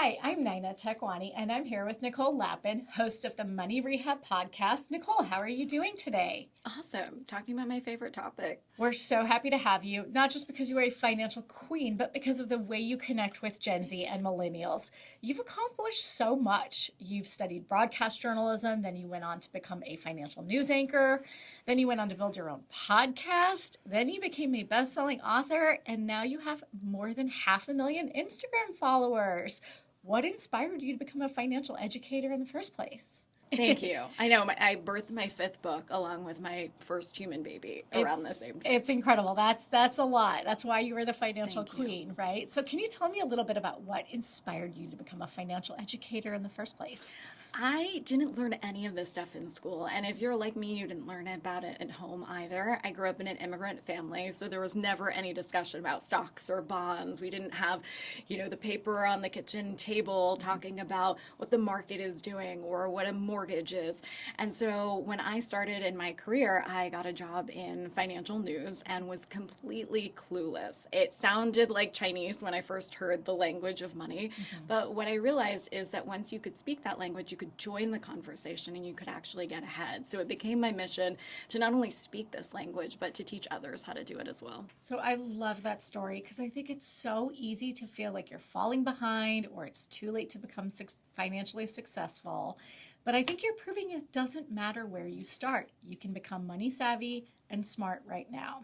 Hi, I'm Nina Tekwani, and I'm here with Nicole Lapin, host of the Money Rehab podcast. Nicole, how are you doing today? Awesome. Talking about my favorite topic. We're so happy to have you, not just because you are a financial queen, but because of the way you connect with Gen Z and millennials. You've accomplished so much. You've studied broadcast journalism, then you went on to become a financial news anchor, then you went on to build your own podcast, then you became a best-selling author, and now you have more than 500,000 Instagram followers. What inspired you to become a financial educator in the first place? Thank you. I know I birthed my fifth book along with my first human baby around the same time. It's incredible. That's a lot. That's why you were the financial Thank you. queen, right? So can you tell me a little bit about what inspired you to become a financial educator in the first place? I didn't learn any of this stuff in school. And if you're like me, you didn't learn about it at home either. I grew up in an immigrant family, so there was never any discussion about stocks or bonds. We didn't have, the paper on the kitchen table talking about what the market is doing or what a mortgage is. And so when I started in my career, I got a job in financial news and was completely clueless. It sounded like Chinese when I first heard the language of money. But what I realized is that once you could speak that language, you could join the conversation and you could actually get ahead. So it became my mission to not only speak this language, but to teach others how to do it as well. So I love that story because I think it's so easy to feel like you're falling behind or it's too late to become financially successful. But I think you're proving it doesn't matter where you start. You can become money savvy and smart right now.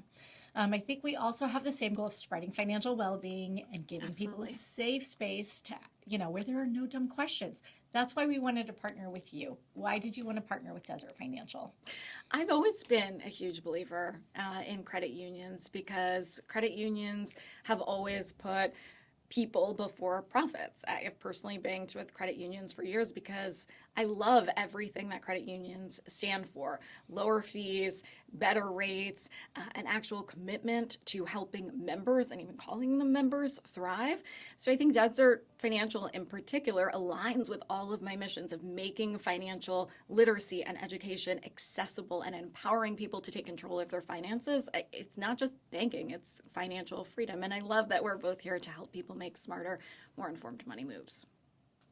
I think we also have the same goal of spreading financial well-being and giving people a safe space to, where there are no dumb questions. That's why we wanted to partner with you. Why did you want to partner with Desert Financial? I've always been a huge believer in credit unions because credit unions have always put people before profits. I have personally banked with credit unions for years because I love everything that credit unions stand for. Lower fees, better rates, an actual commitment to helping members and even calling them members thrive. So I think Desert Financial in particular aligns with all of my missions of making financial literacy and education accessible and empowering people to take control of their finances. It's not just banking, it's financial freedom. And I love that we're both here to help people make smarter, more informed money moves.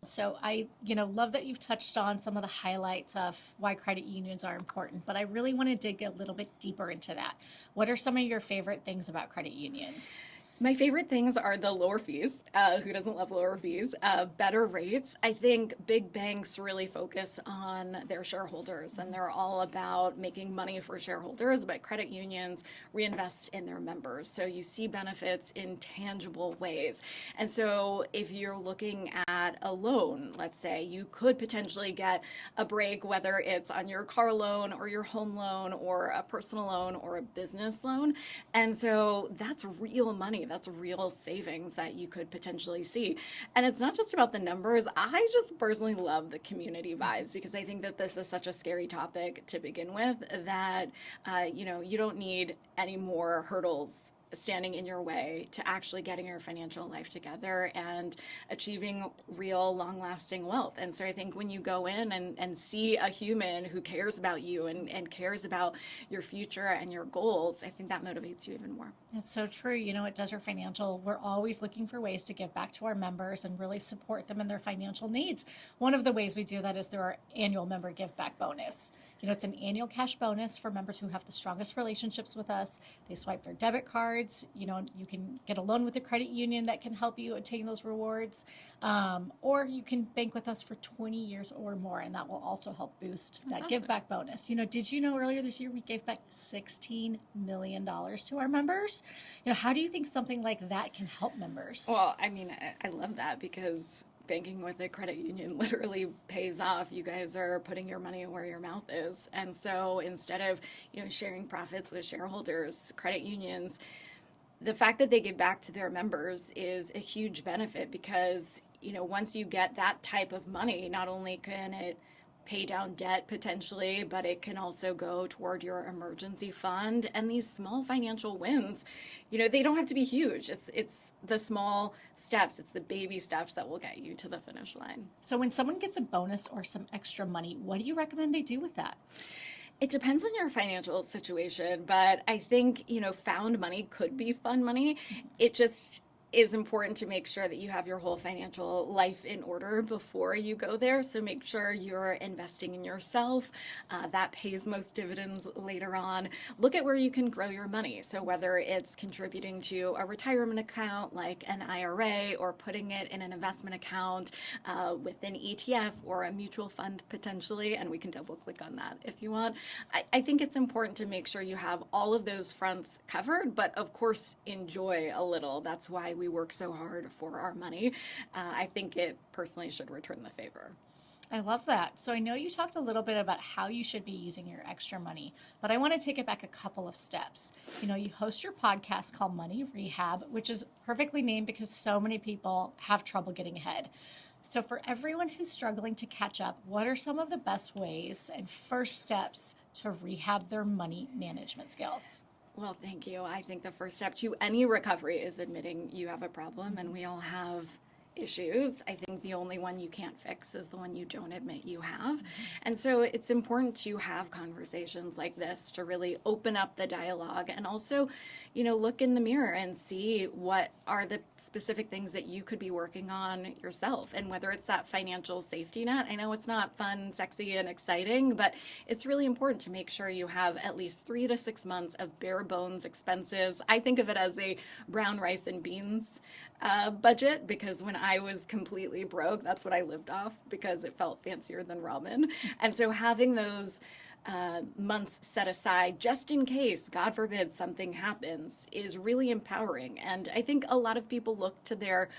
So I, love that you've touched on some of the highlights of why credit unions are important, but I really want to dig a little bit deeper into that. What are some of your favorite things about credit unions? My favorite things are the lower fees. Who doesn't love lower fees? Better rates. I think big banks really focus on their shareholders and they're all about making money for shareholders, but credit unions reinvest in their members. So you see benefits in tangible ways. And so if you're looking at a loan, let's say, you could potentially get a break, whether it's on your car loan or your home loan or a personal loan or a business loan. And so that's real money. That's real savings that you could potentially see. And it's not just about the numbers. I just personally love the community vibes because I think that this is such a scary topic to begin with that, you don't need any more hurdles standing in your way to actually getting your financial life together and achieving real long-lasting wealth. And so I think when you go in and see a human who cares about you and cares about your future and your goals, I think that motivates you even more. It's so true. At Desert Financial, we're always looking for ways to give back to our members and really support them in their financial needs. One of the ways we do that is through our annual member give back bonus. It's an annual cash bonus for members who have the strongest relationships with us. They swipe their debit cards. You can get a loan with a credit union that can help you attain those rewards. Or you can bank with us for 20 years or more, and that will also help boost that awesome. give back bonus. Did you know earlier this year we gave back $16 million to our members? How do you think something like that can help members? Well, I love that because banking with a credit union literally pays off. You guys are putting your money where your mouth is. And so instead of, sharing profits with shareholders, credit unions, the fact that they give back to their members is a huge benefit because, once you get that type of money, not only can it pay down debt potentially, but it can also go toward your emergency fund. And these small financial wins, they don't have to be huge. It's the small steps, it's the baby steps that will get you to the finish line. So when someone gets a bonus or some extra money, what do you recommend they do with that? It depends on your financial situation, but I think, found money could be fun money. It just is important to make sure that you have your whole financial life in order before you go there. So make sure you're investing in yourself. That pays most dividends later on. Look at where you can grow your money. So whether it's contributing to a retirement account like an IRA, or putting it in an investment account with an ETF or a mutual fund potentially, and we can double click on that if you want. I think it's important to make sure you have all of those fronts covered, but of course enjoy a little. That's why we work so hard for our money. I think it personally should return the favor. I love that. So I know you talked a little bit about how you should be using your extra money, but I want to take it back a couple of steps. You host your podcast called Money Rehab, which is perfectly named because so many people have trouble getting ahead. So for everyone who's struggling to catch up, what are some of the best ways and first steps to rehab their money management skills? Well, thank you. I think the first step to any recovery is admitting you have a problem, and we all have issues. I think the only one you can't fix is the one you don't admit you have. And so it's important to have conversations like this to really open up the dialogue, and also, look in the mirror and see what are the specific things that you could be working on yourself. And whether it's that financial safety net, I know it's not fun, sexy, and exciting, but it's really important to make sure you have at least 3 to 6 months of bare bones expenses. I think of it as a brown rice and beans budget, because when I was completely broke, that's what I lived off because it felt fancier than ramen. And so having those months set aside just in case, God forbid, something happens is really empowering. And I think a lot of people look to their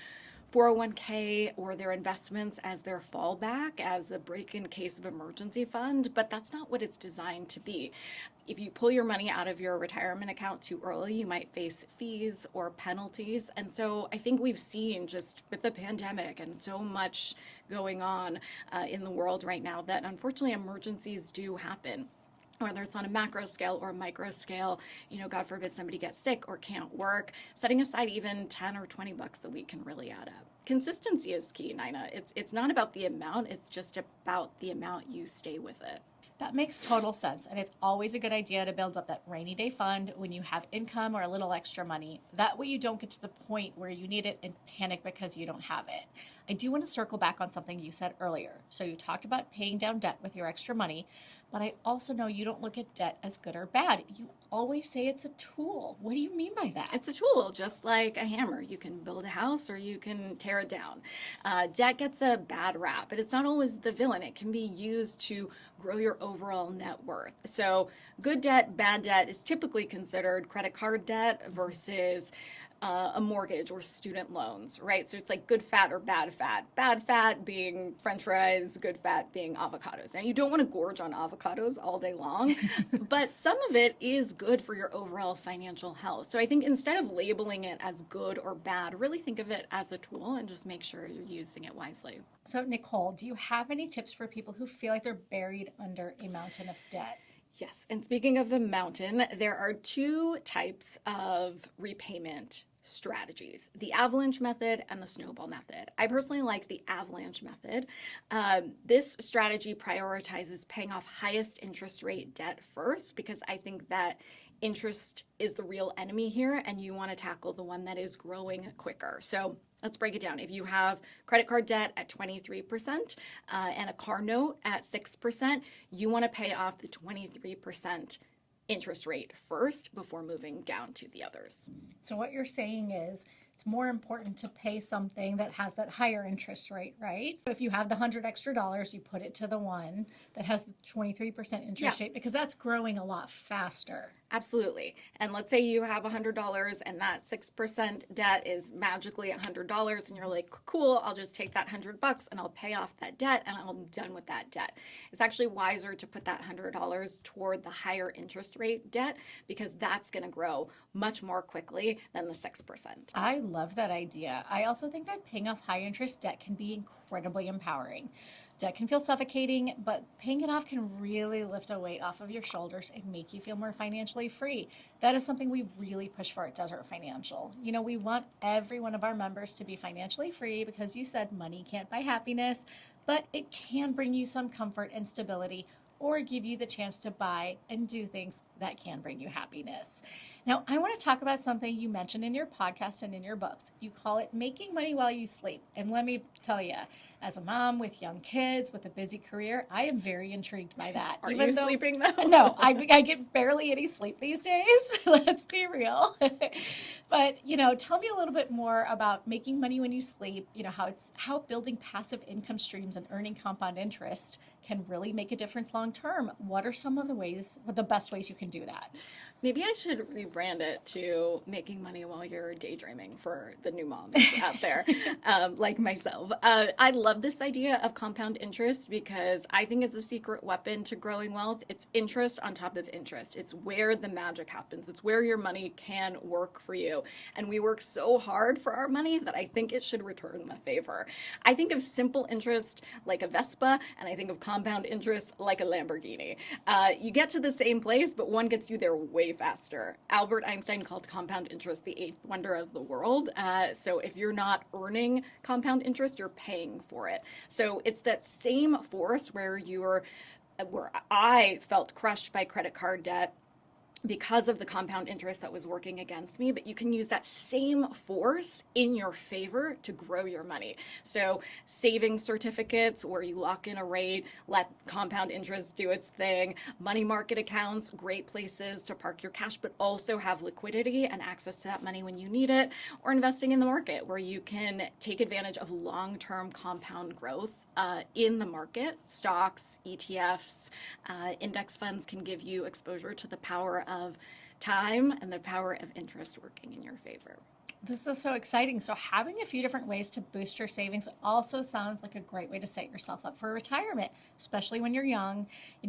401k or their investments as their fallback, as a break in case of emergency fund, but that's not what it's designed to be. If you pull your money out of your retirement account too early, you might face fees or penalties. And so I think we've seen, just with the pandemic and so much going on in the world right now, that unfortunately emergencies do happen. Whether it's on a macro scale or a micro scale, God forbid somebody gets sick or can't work, setting aside even 10 or 20 bucks a week can really add up. Consistency is key, Nina. It's not about the amount, it's just about the amount you stay with it. That makes total sense. And it's always a good idea to build up that rainy day fund when you have income or a little extra money. That way you don't get to the point where you need it and panic because you don't have it. I do want to circle back on something you said earlier. So you talked about paying down debt with your extra money, but I also know you don't look at debt as good or bad. You always say it's a tool. What do you mean by that? It's a tool, just like a hammer. You can build a house or you can tear it down. Debt gets a bad rap, but it's not always the villain. It can be used to grow your overall net worth. So good debt, bad debt is typically considered credit card debt versus a mortgage or student loans, right? So it's like good fat or bad fat. Bad fat being French fries, good fat being avocados. Now, you don't want to gorge on avocados all day long, but some of it is good for your overall financial health. So I think instead of labeling it as good or bad, really think of it as a tool and just make sure you're using it wisely. So Nicole, do you have any tips for people who feel like they're buried under a mountain of debt? Yes, and speaking of the mountain, there are 2 types of repayment strategies: the avalanche method and the snowball method. I personally like the avalanche method. This strategy prioritizes paying off highest interest rate debt first, because I think that interest is the real enemy here, and you want to tackle the one that is growing quicker. So let's break it down. If you have credit card debt at 23% and a car note at 6%, you want to pay off the 23% interest rate first before moving down to the others. So what you're saying is it's more important to pay something that has that higher interest rate, right? So if you have the $100 extra, you put it to the one that has the 23% interest rate, because that's growing a lot faster. Absolutely. And let's say you have $100 and that 6% debt is magically $100, and you're like, cool, I'll just take that $100 and I'll pay off that debt and I'm done with that debt. It's actually wiser to put that $100 toward the higher interest rate debt, because that's going to grow much more quickly than the 6%. I love that idea. I also think that paying off high interest debt can be incredibly empowering. Debt can feel suffocating, but paying it off can really lift a weight off of your shoulders and make you feel more financially free. That is something we really push for at Desert Financial. We want every one of our members to be financially free, because you said money can't buy happiness, but it can bring you some comfort and stability, or give you the chance to buy and do things that can bring you happiness. Now, I want to talk about something you mentioned in your podcast and in your books. You call it making money while you sleep. And let me tell you, as a mom with young kids, with a busy career, I am very intrigued by that. Are you sleeping though? No, I get barely any sleep these days. Let's be real. But, tell me a little bit more about making money when you sleep, how building passive income streams and earning compound interest can really make a difference long term. What are some of the best ways you can do that? Maybe I should rebrand it to making money while you're daydreaming for the new moms out there, like myself. I love this idea of compound interest because I think it's a secret weapon to growing wealth. It's interest on top of interest. It's where the magic happens. It's where your money can work for you. And we work so hard for our money that I think it should return the favor. I think of simple interest like a Vespa, and I think of compound interest like a Lamborghini. You get to the same place, but one gets you there way faster. Albert Einstein called compound interest the eighth wonder of the world. So if you're not earning compound interest, you're paying for it. So it's that same force where I felt crushed by credit card debt because of the compound interest that was working against me, but you can use that same force in your favor to grow your money. So savings certificates where you lock in a rate, let compound interest do its thing, money market accounts, great places to park your cash, but also have liquidity and access to that money when you need it, or investing in the market where you can take advantage of long-term compound growth in the market. Stocks, ETFs, index funds can give you exposure to the power of time and the power of interest working in your favor. This is so exciting. So having a few different ways to boost your savings also sounds like a great way to set yourself up for retirement, especially when you're young,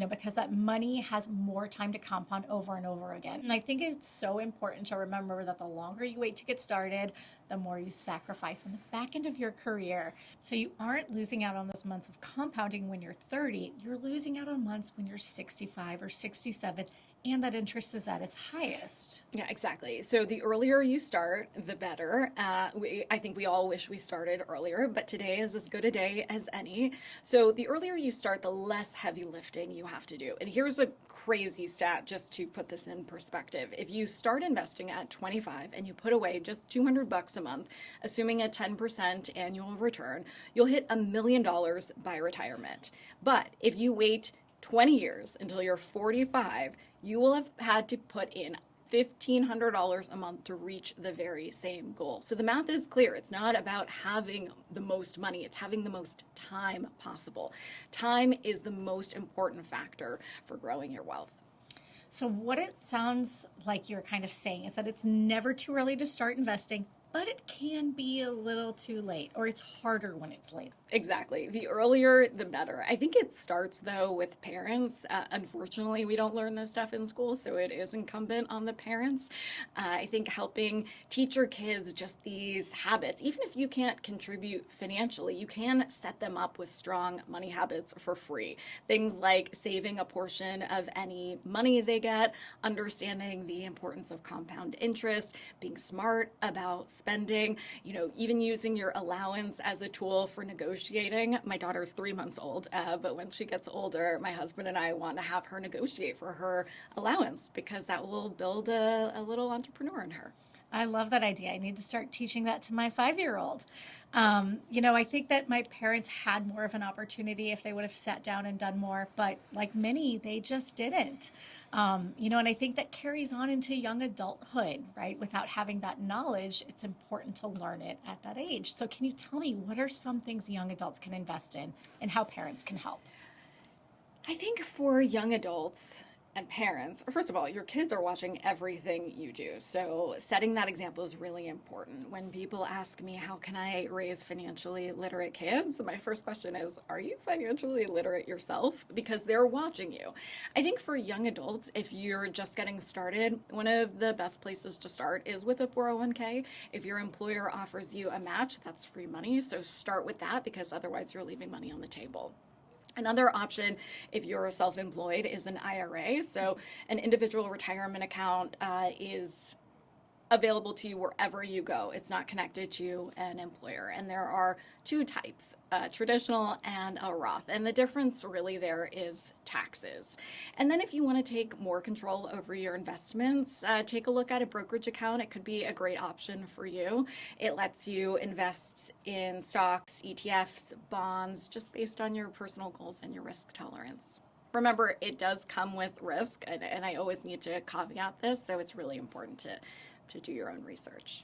because that money has more time to compound over and over again. And I think it's so important to remember that the longer you wait to get started, the more you sacrifice on the back end of your career. So you aren't losing out on those months of compounding when you're 30. You're losing out on months when you're 65 or 67 and that interest is at its highest. Yeah, exactly. So the earlier you start, the better. I think we all wish we started earlier, but today is as good a day as any. So the earlier you start, the less heavy lifting you have to do. And here's a crazy stat just to put this in perspective. If you start investing at 25 and you put away just $200 a month, assuming a 10% annual return, you'll hit $1 million by retirement. But if you wait 20 years until you're 45, you will have had to put in $1,500 a month to reach the very same goal. So the math is clear. It's not about having the most money. It's having the most time possible. Time is the most important factor for growing your wealth. So what it sounds like you're kind of saying is that it's never too early to start investing, but it can be a little too late, or it's harder when it's late. Exactly. The earlier, the better. I think it starts, though, with parents. Unfortunately, we don't learn this stuff in school, so it is incumbent on the parents. I think helping teach your kids just these habits, even if you can't contribute financially, you can set them up with strong money habits for free. Things like saving a portion of any money they get, understanding the importance of compound interest, being smart about spending, even using your allowance as a tool for negotiating. My daughter's 3 months old, but when she gets older, my husband and I want to have her negotiate for her allowance because that will build a little entrepreneur in her. I love that idea. I need to start teaching that to my 5-year-old. I think that my parents had more of an opportunity if they would have sat down and done more, but like many, they just didn't. And I think that carries on into young adulthood, right? Without having that knowledge, it's important to learn it at that age. So can you tell me what are some things young adults can invest in and how parents can help? I think for young adults and parents, first of all, your kids are watching everything you do. So setting that example is really important. When people ask me, how can I raise financially literate kids? My first question is, are you financially literate yourself? Because they're watching you. I think for young adults, if you're just getting started, one of the best places to start is with a 401k. If your employer offers you a match, that's free money. So start with that because otherwise you're leaving money on the table. Another option, if you're self-employed, is an IRA. So an individual retirement account is available to you wherever you go. It's not connected to an employer. And there are two types, traditional and a Roth. And the difference really there is taxes. And then if you want to take more control over your investments, take a look at a brokerage account. It could be a great option for you. It lets you invest in stocks, ETFs, bonds, just based on your personal goals and your risk tolerance. Remember, it does come with risk, and I always need to caveat this, so it's really important to do your own research.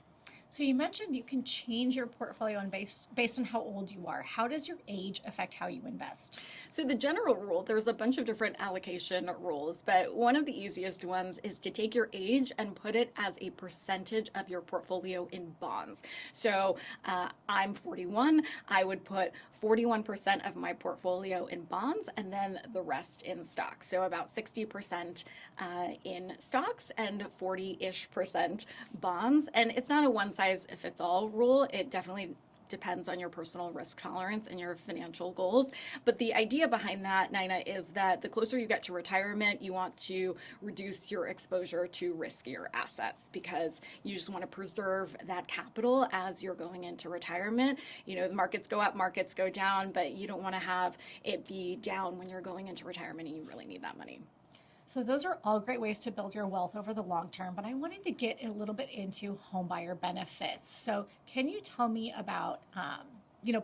So you mentioned you can change your portfolio based on how old you are. How does your age affect how you invest? So the general rule, there's a bunch of different allocation rules, but one of the easiest ones is to take your age and put it as a percentage of your portfolio in bonds. So I'm 41. I would put 41% of my portfolio in bonds and then the rest in stocks. So about 60% in stocks and 40-ish% bonds. And it's not a one-size-fits-all rule. It definitely depends on your personal risk tolerance and your financial goals. But the idea behind that, Nina, is that the closer you get to retirement, you want to reduce your exposure to riskier assets because you just want to preserve that capital as you're going into retirement. You know, the markets go up, markets go down, but you don't want to have it be down when you're going into retirement and you really need that money. So those are all great ways to build your wealth over the long term, but I wanted to get a little bit into homebuyer benefits. So can you tell me about,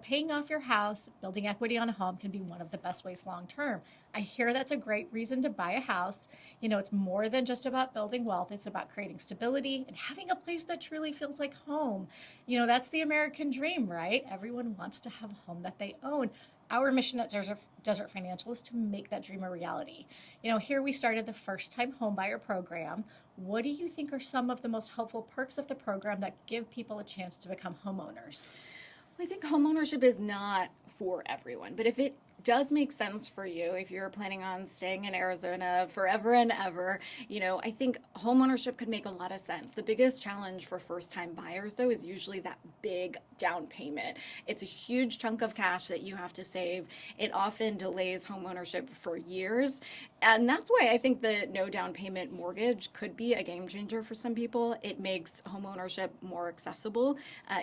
paying off your house, building equity on a home can be one of the best ways long term. I hear that's a great reason to buy a house. You know, it's more than just about building wealth. It's about creating stability and having a place that truly feels like home. You know, that's the American dream, right? Everyone wants to have a home that they own. Our mission at Desert Financial is to make that dream a reality. You know, here we started the first-time homebuyer program. What do you think are some of the most helpful perks of the program that give people a chance to become homeowners? I think homeownership is not for everyone, but if it does make sense for you, if you're planning on staying in Arizona forever and ever, I think homeownership could make a lot of sense. The biggest challenge for first-time buyers, though, is usually that big down payment. It's a huge chunk of cash that you have to save. It often delays homeownership for years, and that's why I think the no down payment mortgage could be a game changer for some people. It makes homeownership more accessible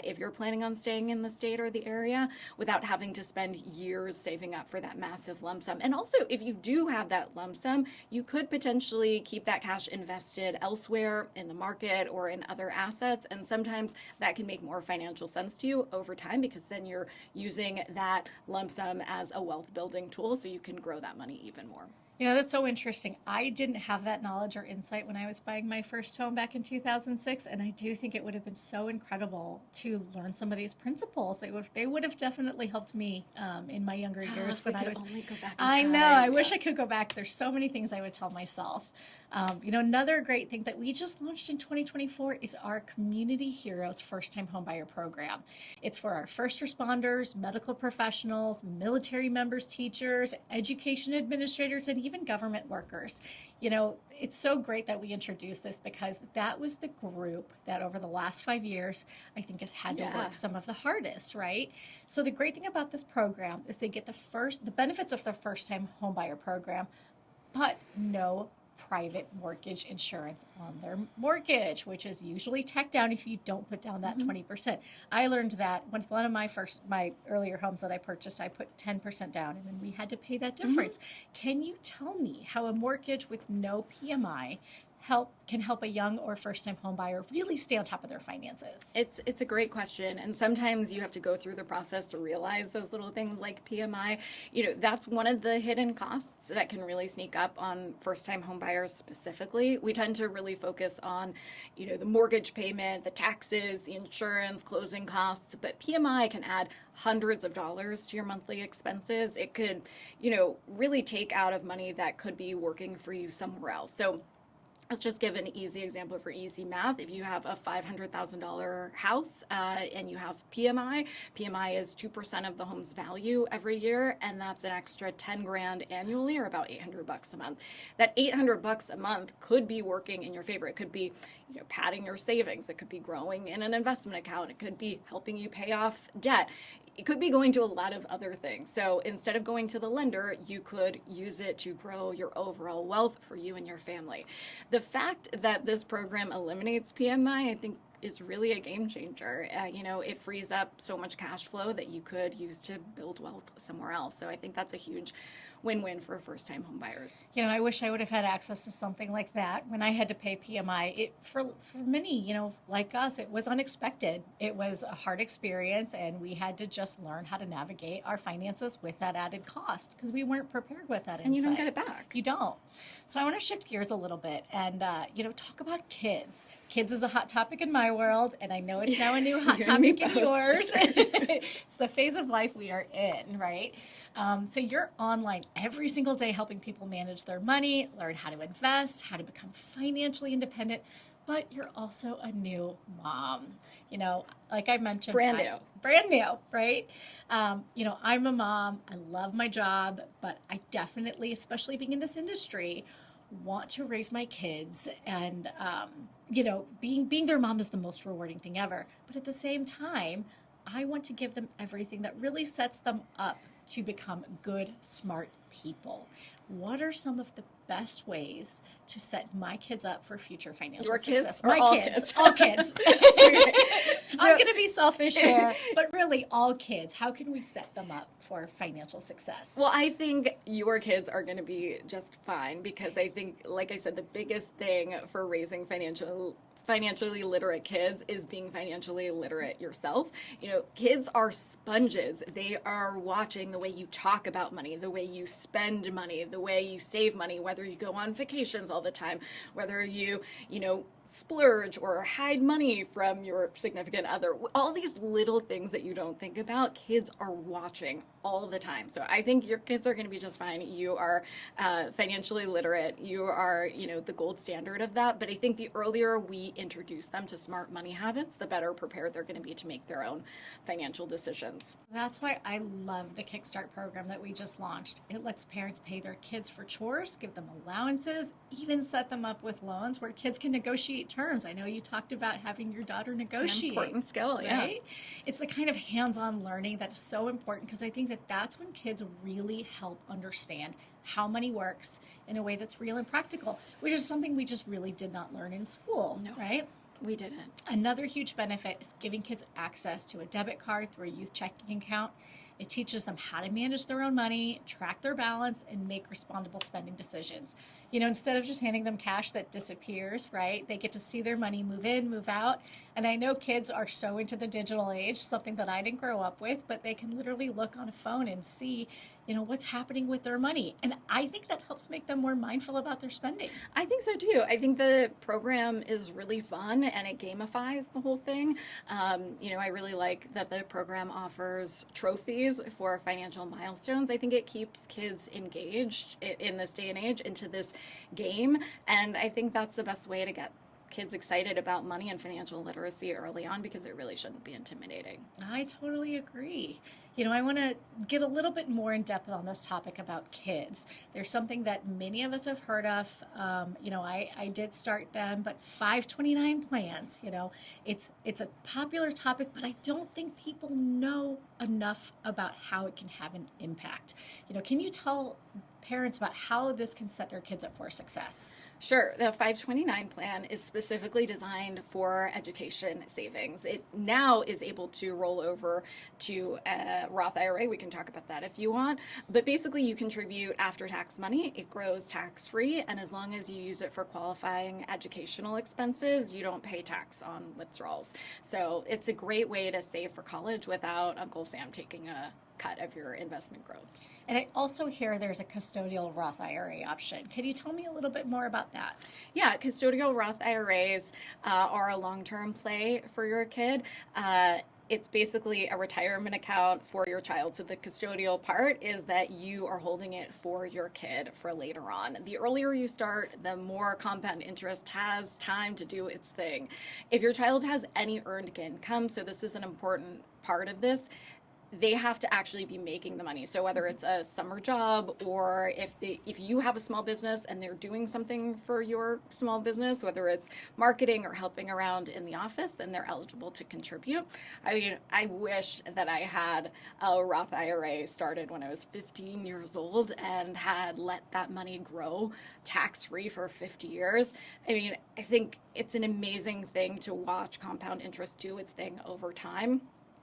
if you're planning on staying in the state or the area without having to spend years saving up for that massive lump sum. And also, if you do have that lump sum, you could potentially keep that cash invested elsewhere in the market or in other assets. And sometimes that can make more financial sense to you over time because then you're using that lump sum as a wealth building tool so you can grow that money even more. You know, that's so interesting. I didn't have that knowledge or insight when I was buying my first home back in 2006, and I do think it would have been so incredible to learn some of these principles. They would have definitely helped me in my younger years when I was. Only go back in I time. know. I wish I could go back. There's so many things I would tell myself. Another great thing that we just launched in 2024 is our Community Heroes First-Time Homebuyer Program. It's for our first responders, medical professionals, military members, teachers, education administrators, and even government workers. You know, it's so great that we introduced this because that was the group that over the last 5 years, I think has had to work some of the hardest, right? So the great thing about this program is they get the benefits of the first-time homebuyer program, but no private mortgage insurance on their mortgage, which is usually tacked down if you don't put down that 20%. I learned that when one of my earlier homes that I purchased, I put 10% down and then we had to pay that difference. Can you tell me how a mortgage with no PMI can help a young or first-time home buyer really stay on top of their finances? It's a great question, and sometimes you have to go through the process to realize those little things like PMI. That's one of the hidden costs that can really sneak up on first-time home buyers specifically. We tend to really focus on, the mortgage payment, the taxes, the insurance, closing costs, but PMI can add hundreds of dollars to your monthly expenses. It could, really take out of money that could be working for you somewhere else. So let's just give an easy example for easy math. If you have a $500,000 house and you have PMI is 2% of the home's value every year, and that's an extra 10 grand annually, or about $800 a month. That $800 a month could be working in your favor. It could be, padding your savings. It could be growing in an investment account. It could be helping you pay off debt. It could be going to a lot of other things. So instead of going to the lender, you could use it to grow your overall wealth for you and your family. The the fact that this program eliminates PMI, I think, is really a game changer. It frees up so much cash flow that you could use to build wealth somewhere else. So I think that's a huge win-win for first-time home buyers. I wish I would have had access to something like that when I had to pay PMI. For many, like us, it was unexpected. It was a hard experience, and we had to just learn how to navigate our finances with that added cost because we weren't prepared with that. And you don't get it back. You don't. So I want to shift gears a little bit and, talk about kids. Kids is a hot topic in my world, and I know it's now a new hot topic in yours. It's the phase of life we are in, right? So you're online every single day helping people manage their money, learn how to invest, how to become financially independent, but you're also a new mom. Like I mentioned, brand new, right? I'm a mom. I love my job, but I definitely, especially being in this industry, want to raise my kids, and being their mom is the most rewarding thing ever. But at the same time, I want to give them everything that really sets them up to become good, smart people. What are some of the best ways to set my kids up for future financial success? My kids? All kids. I'm going to be selfish here, but really all kids. How can we set them up for financial success? Well, I think your kids are going to be just fine because I think, like I said, the biggest thing for raising financially literate kids is being financially literate yourself. Kids are sponges. They are watching the way you talk about money, the way you spend money, the way you save money, whether you go on vacations all the time, whether you splurge or hide money from your significant other. All these little things that you don't think about, kids are watching all the time. So I think your kids are going to be just fine. You are financially literate. You are, the gold standard of that. But I think the earlier we introduce them to smart money habits, the better prepared they're going to be to make their own financial decisions. That's why I love the Kickstart program that we just launched. It lets parents pay their kids for chores, give them allowances, even set them up with loans where kids can negotiate terms. I know you talked about having your daughter negotiate. It's an important skill, right? Yeah. It's the kind of hands-on learning that is so important because I think that that's when kids really help understand how money works in a way that's real and practical, which is something we just really did not learn in school, No. right? We didn't. Another huge benefit is giving kids access to a debit card through a youth checking account. It teaches them how to manage their own money, track their balance, and make responsible spending decisions. Instead of just handing them cash that disappears, right? They get to see their money move in, move out. And I know kids are so into the digital age, something that I didn't grow up with, but they can literally look on a phone and see, what's happening with their money. And I think that helps make them more mindful about their spending. I think so too. I think the program is really fun and it gamifies the whole thing. I really like that the program offers trophies for financial milestones. I think it keeps kids engaged in this day and age into this game. And I think that's the best way to get kids excited about money and financial literacy early on because it really shouldn't be intimidating. I totally agree. I want to get a little bit more in depth on this topic about kids. There's something that many of us have heard of. I did start them, but 529 plans, it's a popular topic, but I don't think people know enough about how it can have an impact. Can you tell parents about how this can set their kids up for success? Sure. The 529 plan is specifically designed for education savings. It now is able to roll over to a Roth IRA. We can talk about that if you want. But basically, you contribute after-tax money. It grows tax-free. And as long as you use it for qualifying educational expenses, you don't pay tax on withdrawals. So it's a great way to save for college without Uncle Sam taking a cut of your investment growth. And I also hear there's a custodial Roth IRA option. Can you tell me a little bit more about that? Yeah, custodial Roth IRAs are a long-term play for your kid. It's basically a retirement account for your child. So the custodial part is that you are holding it for your kid for later on. The earlier you start, the more compound interest has time to do its thing. If your child has any earned income, so this is an important part of this, they have to actually be making the money. So whether it's a summer job, or if you have a small business and they're doing something for your small business, whether it's marketing or helping around in the office, then they're eligible to contribute. I mean, I wish that I had a Roth IRA started when I was 15 years old and had let that money grow tax-free for 50 years. I mean, I think it's an amazing thing to watch compound interest do its thing over time.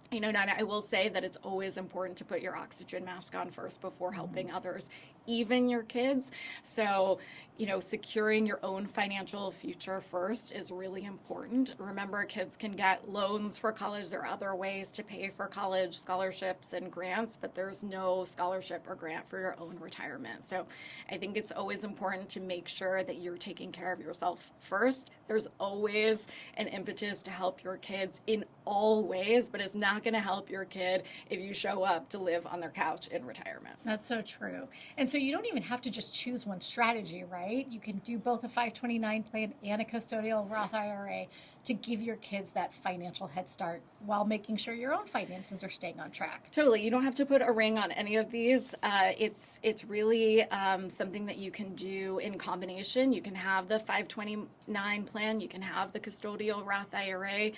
You know, Nina, I will say that it's always important to put your oxygen mask on first before helping others, even your kids. So, you know, securing your own financial future first is really important. Remember, kids can get loans for college. There are other ways to pay for college, scholarships and grants, but there's no scholarship or grant for your own retirement. So I think it's always important to make sure that you're taking care of yourself first. There's always an impetus to help your kids in all ways, but it's not going to help your kid if you show up to live on their couch in retirement. That's so true. And so you don't even have to just choose one strategy, right? You can do both a 529 plan and a custodial Roth IRA to give your kids that financial head start while making sure your own finances are staying on track. Totally. You don't have to put a ring on any of these. It's really something that you can do in combination. You can have the 529 plan. You can have the custodial Roth IRA.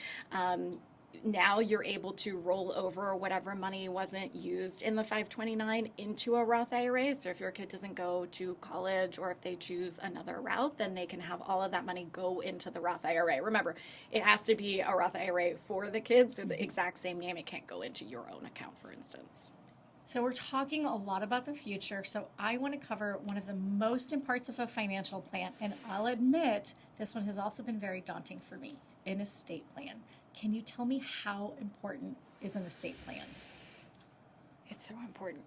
Now you're able to roll over whatever money wasn't used in the 529 into a Roth IRA. So if your kid doesn't go to college, or if they choose another route, then they can have all of that money go into the Roth IRA. Remember, it has to be a Roth IRA for the kids, so the exact same name. It can't go into your own account, for instance. So we're talking a lot about the future, so I want to cover one of the most important parts of a financial plan, and I'll admit this one has also been very daunting for me, an estate plan. Can you tell me how important is an estate plan? It's so important,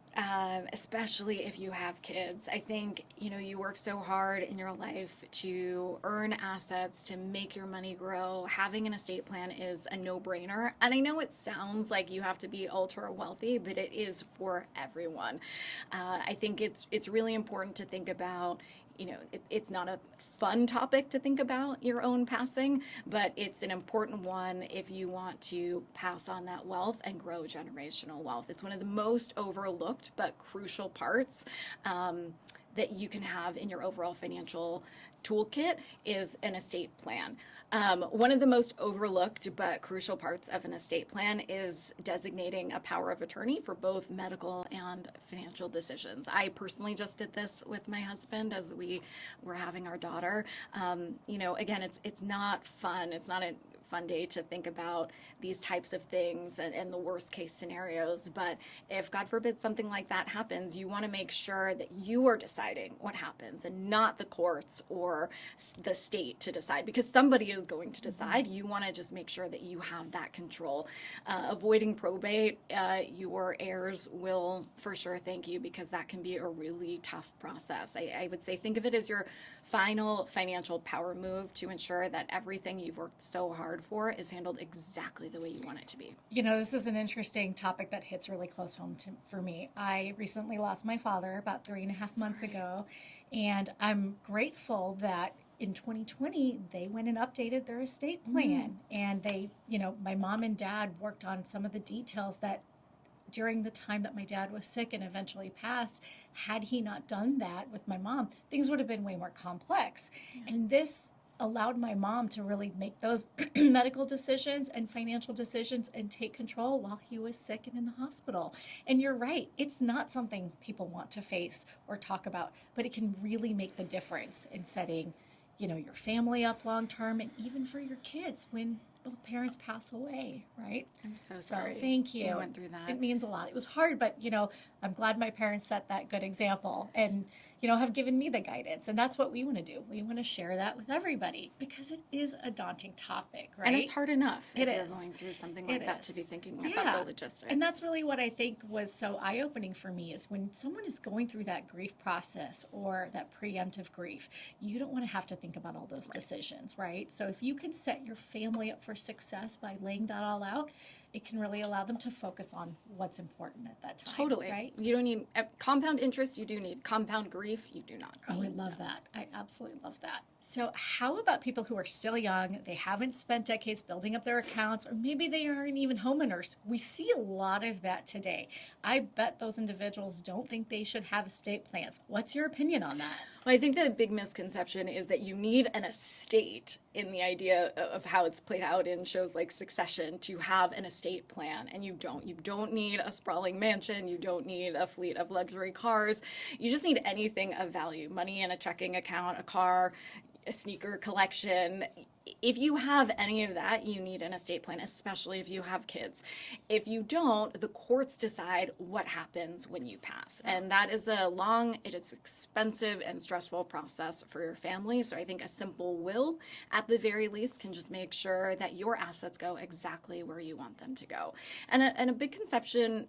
especially if you have kids. I think, you know, you work so hard in your life to earn assets, to make your money grow. Having an estate plan is a no-brainer. And I know it sounds like you have to be ultra wealthy, but it is for everyone. I think it's really important to think about, you know, it's not a fun topic to think about your own passing, but it's an important one if you want to pass on that wealth and grow generational wealth. It's one of the most overlooked but crucial parts that you can have in your overall financial toolkit is an estate plan. One of the most overlooked but crucial parts of an estate plan is designating a power of attorney for both medical and financial decisions. I personally just did this with my husband as we were having our daughter. You know, again, it's not fun. It's not a fun day to think about these types of things and the worst case scenarios. But if, God forbid, something like that happens, you want to make sure that you are deciding what happens and not the courts or the state to decide, because somebody is going to decide. You want to just make sure that you have that control. Avoiding probate, your heirs will for sure thank you, because that can be a really tough process. I would say think of it as your final financial power move to ensure that everything you've worked so hard for is handled exactly the way you want it to be. You know, this is an interesting topic that hits really close home for me. I recently lost my father about 3.5 months ago, and I'm grateful that in 2020, they went and updated their estate plan. And they, you know, my mom and dad worked on some of the details that during the time that my dad was sick and eventually passed, had he not done that with my mom, things would have been way more complex. And this allowed my mom to really make those medical decisions and financial decisions and take control while he was sick and in the hospital. And you're right, it's not something people want to face or talk about, but it can really make the difference in setting, you know, your family up long term, and even for your kids when both parents pass away, right? I'm so sorry. So thank you. You went through that. It means a lot. It was hard, but, you know, I'm glad my parents set that good example and, you know, have given me the guidance. And that's what we want to do. We want to share that with everybody because it is a daunting topic, right? And it's hard enough if It you're is. going through something like It that is. to be thinking Yeah. about the logistics. And that's really what I think was so eye-opening for me is when someone is going through that grief process or that preemptive grief, you don't want to have to think about all those decisions, right? So if you can set your family up for success by laying that all out, it can really allow them to focus on what's important at that time. Totally. Right? You don't need compound interest, you do need compound grief, you do not. Oh, I love that. I absolutely love that. So, how about people who are still young? They haven't spent decades building up their accounts, or maybe they aren't even homeowners. We see a lot of that today. I bet those individuals don't think they should have estate plans. What's your opinion on that? Well, I think the big misconception is that you need an estate in the idea of how it's played out in shows like Succession to have an estate plan, and you don't. You don't need a sprawling mansion. You don't need a fleet of luxury cars. You just need anything of value: money in a checking account, a car, a sneaker collection. If you have any of that, you need an estate plan, especially if you have kids. If you don't, the courts decide what happens when you pass. And that is a long, it's expensive and stressful process for your family. So I think a simple will, at the very least, can just make sure that your assets go exactly where you want them to go. And a big conception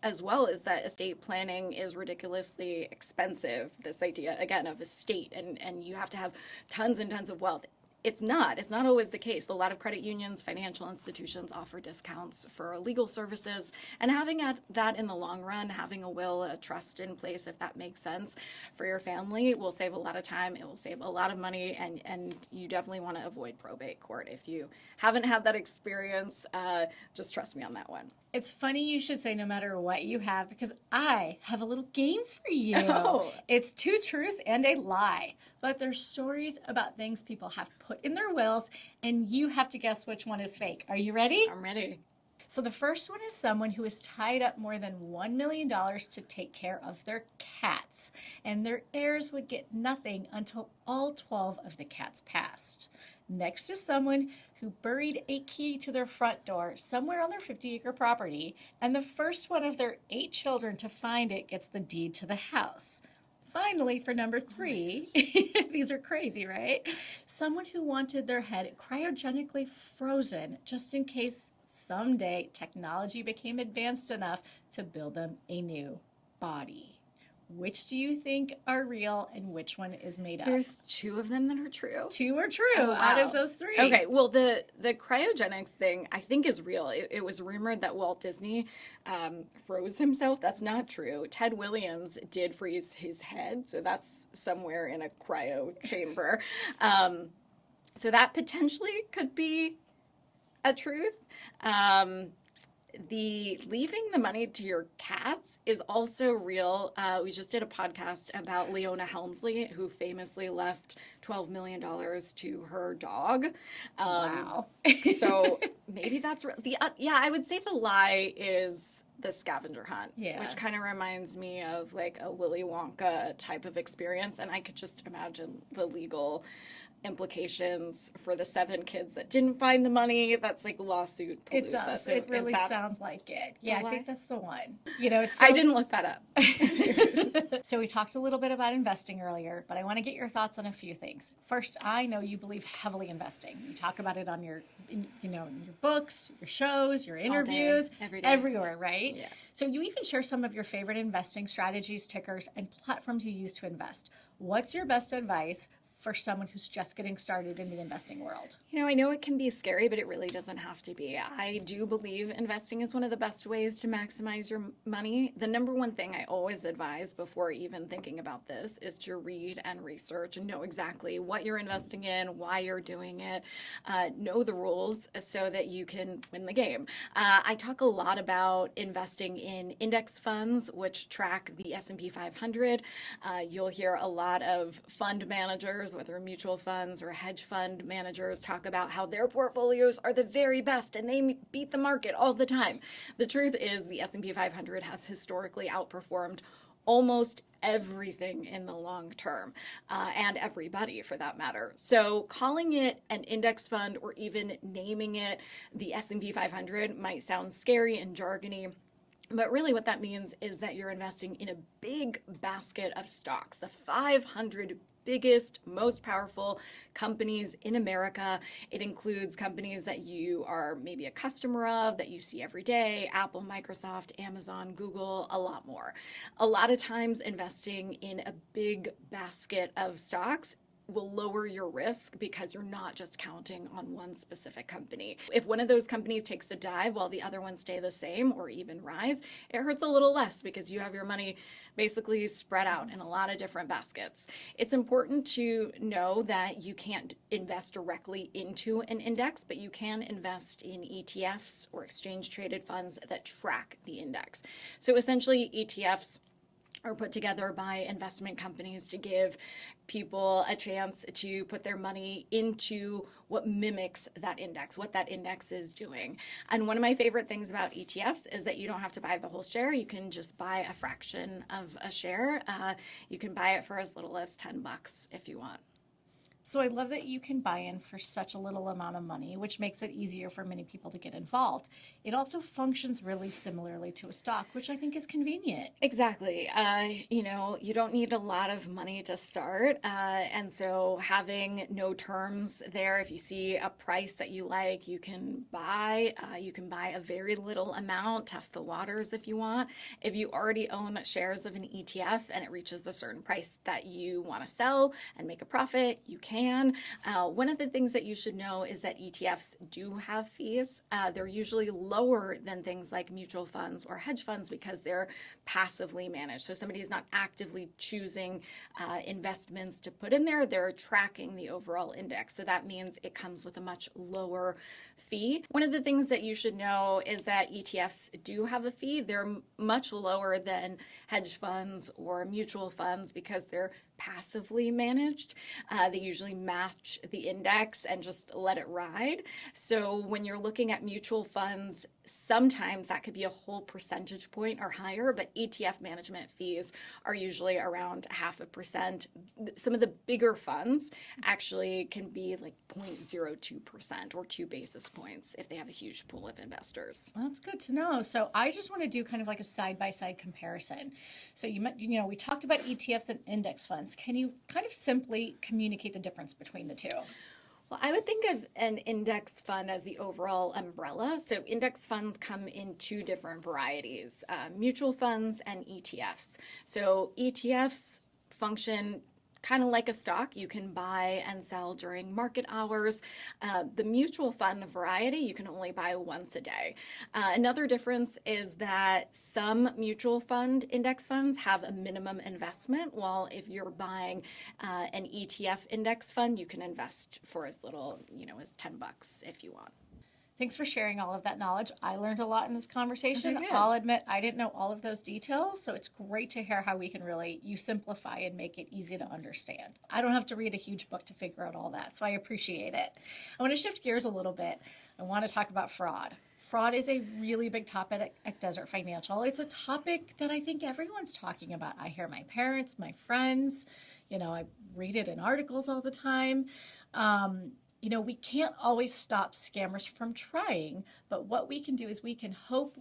as well is that estate planning is ridiculously expensive. This idea, again, of estate, and you have to have tons and tons of wealth. It's not always the case. A lot of credit unions, financial institutions offer discounts for legal services, and having that in the long run, having a will, a trust in place, if that makes sense for your family, will save a lot of time. It will save a lot of money, and you definitely want to avoid probate court. If you haven't had that experience, just trust me on that one. It's funny you should say no matter what you have, because I have a little game for you. Oh. It's two truths and a lie, but they're stories about things people have put in their wills, and you have to guess which one is fake. Are you ready? I'm ready. So the first one is someone who has tied up more than $1 million to take care of their cats, and their heirs would get nothing until all 12 of the cats passed. Next is someone who buried a key to their front door somewhere on their 50-acre property, and the first one of their 8 children to find it gets the deed to the house. Finally, for number 3, these are crazy, right? Someone who wanted their head cryogenically frozen just in case someday technology became advanced enough to build them a new body. Which do you think are real and which one is made up? There's 2 of them that are true. 2 are true Out of those 3. Okay, well, the cryogenics thing I think is real. It was rumored that Walt Disney froze himself. That's not true. Ted Williams did freeze his head, so that's somewhere in a cryo chamber. So that potentially could be a truth. The leaving the money to your cats is also real. We just did a podcast about Leona Helmsley, who famously left $12 million to her dog. Wow. So maybe that's real. I would say the lie is the scavenger hunt, which kind of reminds me of like a Willy Wonka type of experience. And I could just imagine the legal implications for the 7 kids that didn't find the money. That's like lawsuit palooza. It does. So it really sounds like it. Yeah, I think that's the one. You know, it's I didn't look that up. So we talked a little bit about investing earlier, but I want to get your thoughts on a few things. First, I know you believe heavily in investing. You talk about it on your your books, your shows, your interviews, every day. Everywhere, right? Yeah. So you even share some of your favorite investing strategies, tickers, and platforms you use to invest. What's your best advice for someone who's just getting started in the investing world? I know it can be scary, but it really doesn't have to be. I do believe investing is one of the best ways to maximize your money. The number one thing I always advise before even thinking about this is to read and research and know exactly what you're investing in, why you're doing it, know the rules so that you can win the game. I talk a lot about investing in index funds, which track the S&P 500. You'll hear a lot of fund managers, whether mutual funds or hedge fund managers, talk about how their portfolios are the very best and they beat the market all the time. The truth is the S&P 500 has historically outperformed almost everything in the long term, and everybody for that matter. So calling it an index fund or even naming it the S&P 500 might sound scary and jargony. But really what that means is that you're investing in a big basket of stocks, the 500 biggest, most powerful companies in America. It includes companies that you are maybe a customer of, that you see every day: Apple, Microsoft, Amazon, Google, a lot more. A lot of times investing in a big basket of stocks will lower your risk because you're not just counting on one specific company. If one of those companies takes a dive while the other ones stay the same or even rise, it hurts a little less because you have your money basically spread out in a lot of different baskets. It's important to know that you can't invest directly into an index, but you can invest in ETFs or exchange traded funds that track the index. So essentially, ETFs are put together by investment companies to give people a chance to put their money into what mimics that index, what that index is doing. And one of my favorite things about ETFs is that you don't have to buy the whole share. You can just buy a fraction of a share. You can buy it for as little as $10 if you want. So I love that you can buy in for such a little amount of money, which makes it easier for many people to get involved. It also functions really similarly to a stock, which I think is convenient. Exactly. You don't need a lot of money to start. And so having no terms there, if you see a price that you like, you can buy. You can buy a very little amount, test the waters if you want. If you already own shares of an ETF and it reaches a certain price that you want to sell and make a profit, you can. One of the things that you should know is that ETFs do have fees. They're usually lower than things like mutual funds or hedge funds because they're passively managed. So somebody is not actively choosing investments to put in there. They're tracking the overall index. So that means it comes with a much lower fee. One of the things that you should know is that ETFs do have a fee. They're much lower than hedge funds or mutual funds because they're passively managed. They usually match the index and just let it ride. So when you're looking at mutual funds, sometimes that could be a whole percentage point or higher, but ETF management fees are usually around 0.5%. Some of the bigger funds actually can be like 0.02% or 2 basis points if they have a huge pool of investors. Well, that's good to know. So I just want to do kind of like a side-by-side comparison. So we talked about ETFs and index funds. Can you kind of simply communicate the difference between the two? Well, I would think of an index fund as the overall umbrella. So index funds come in 2 different varieties, mutual funds and ETFs. So ETFs function kind of like a stock. You can buy and sell during market hours. The mutual fund variety, you can only buy once a day. Another difference is that some mutual fund index funds have a minimum investment, while if you're buying an ETF index fund, you can invest for as little, as $10 if you want. Thanks for sharing all of that knowledge. I learned a lot in this conversation. Okay, I'll admit I didn't know all of those details, so it's great to hear how we can you simplify and make it easy to understand. I don't have to read a huge book to figure out all that, so I appreciate it. I want to shift gears a little bit. I want to talk about fraud. Fraud is a really big topic at Desert Financial. It's a topic that I think everyone's talking about. I hear my parents, my friends, I read it in articles all the time. We can't always stop scammers from trying, but what we can do is we can help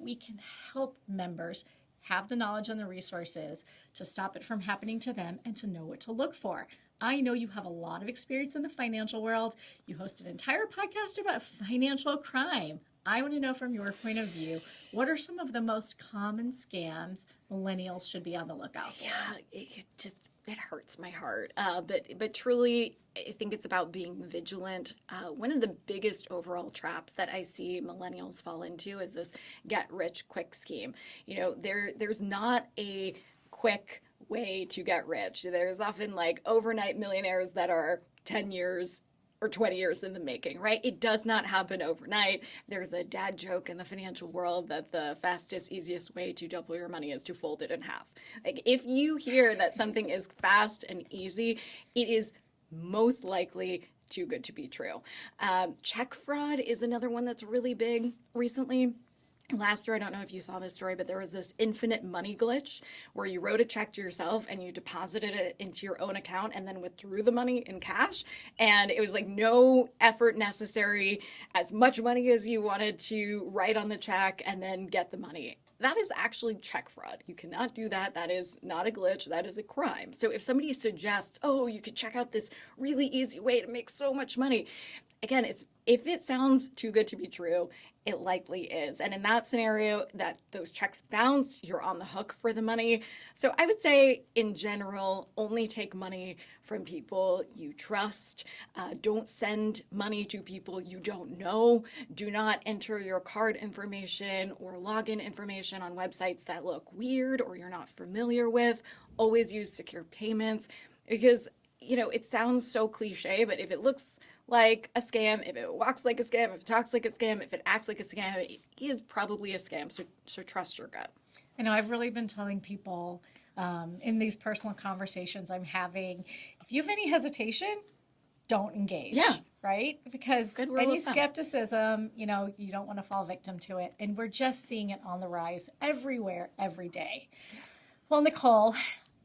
members have the knowledge and the resources to stop it from happening to them and to know what to look for. I know you have a lot of experience in the financial world. You host an entire podcast about financial crime. I want to know from your point of view, what are some of the most common scams millennials should be on the lookout for? Yeah, it hurts my heart. But truly, I think it's about being vigilant. One of the biggest overall traps that I see millennials fall into is this get-rich-quick scheme. There's not a quick way to get rich. There's often like overnight millionaires that are 10 years or 20 years in the making, right? It does not happen overnight. There's a dad joke in the financial world that the fastest, easiest way to double your money is to fold it in half. Like if you hear that something is fast and easy, it is most likely too good to be true. Check fraud is another one that's really big recently. Last year, I don't know if you saw this story, but there was this infinite money glitch where you wrote a check to yourself and you deposited it into your own account and then withdrew the money in cash. And it was like no effort necessary, as much money as you wanted to write on the check and then get the money. That is actually check fraud. You cannot do that. That is not a glitch. That is a crime. So if somebody suggests, you could check out this really easy way to make so much money, again, it's if it sounds too good to be true, it likely is. And in that scenario, that those checks bounce, you're on the hook for the money. So I would say, in general, only take money from people you trust. Don't send money to people you don't know. Do not enter your card information or login information on websites that look weird or you're not familiar with. Always use secure payments, because it sounds so cliche, but if it looks like a scam, if it walks like a scam, if it talks like a scam, if it acts like a scam, it is probably a scam. So trust your gut. I know I've really been telling people in these personal conversations I'm having, if you have any hesitation, don't engage. Yeah. Right? Because Good rule any of thumb. skepticism, you don't want to fall victim to it. And we're just seeing it on the rise everywhere, every day. Well, Nicole,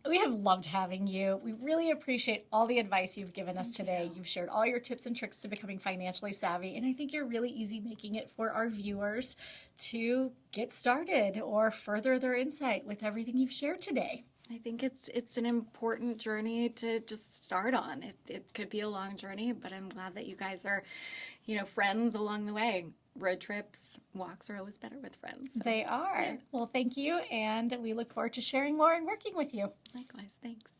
we have loved having you. We really appreciate all the advice you've given us today. You've shared all your tips and tricks to becoming financially savvy, and I think you're really easy making it for our viewers to get started or further their insight with everything you've shared today. I think it's an important journey to just start on. It could be a long journey, but I'm glad that you guys are, friends along the way. Road trips, walks are always better with friends. So, They are. yeah. Well, thank you, and we look forward to sharing more and working with you. Likewise, thanks.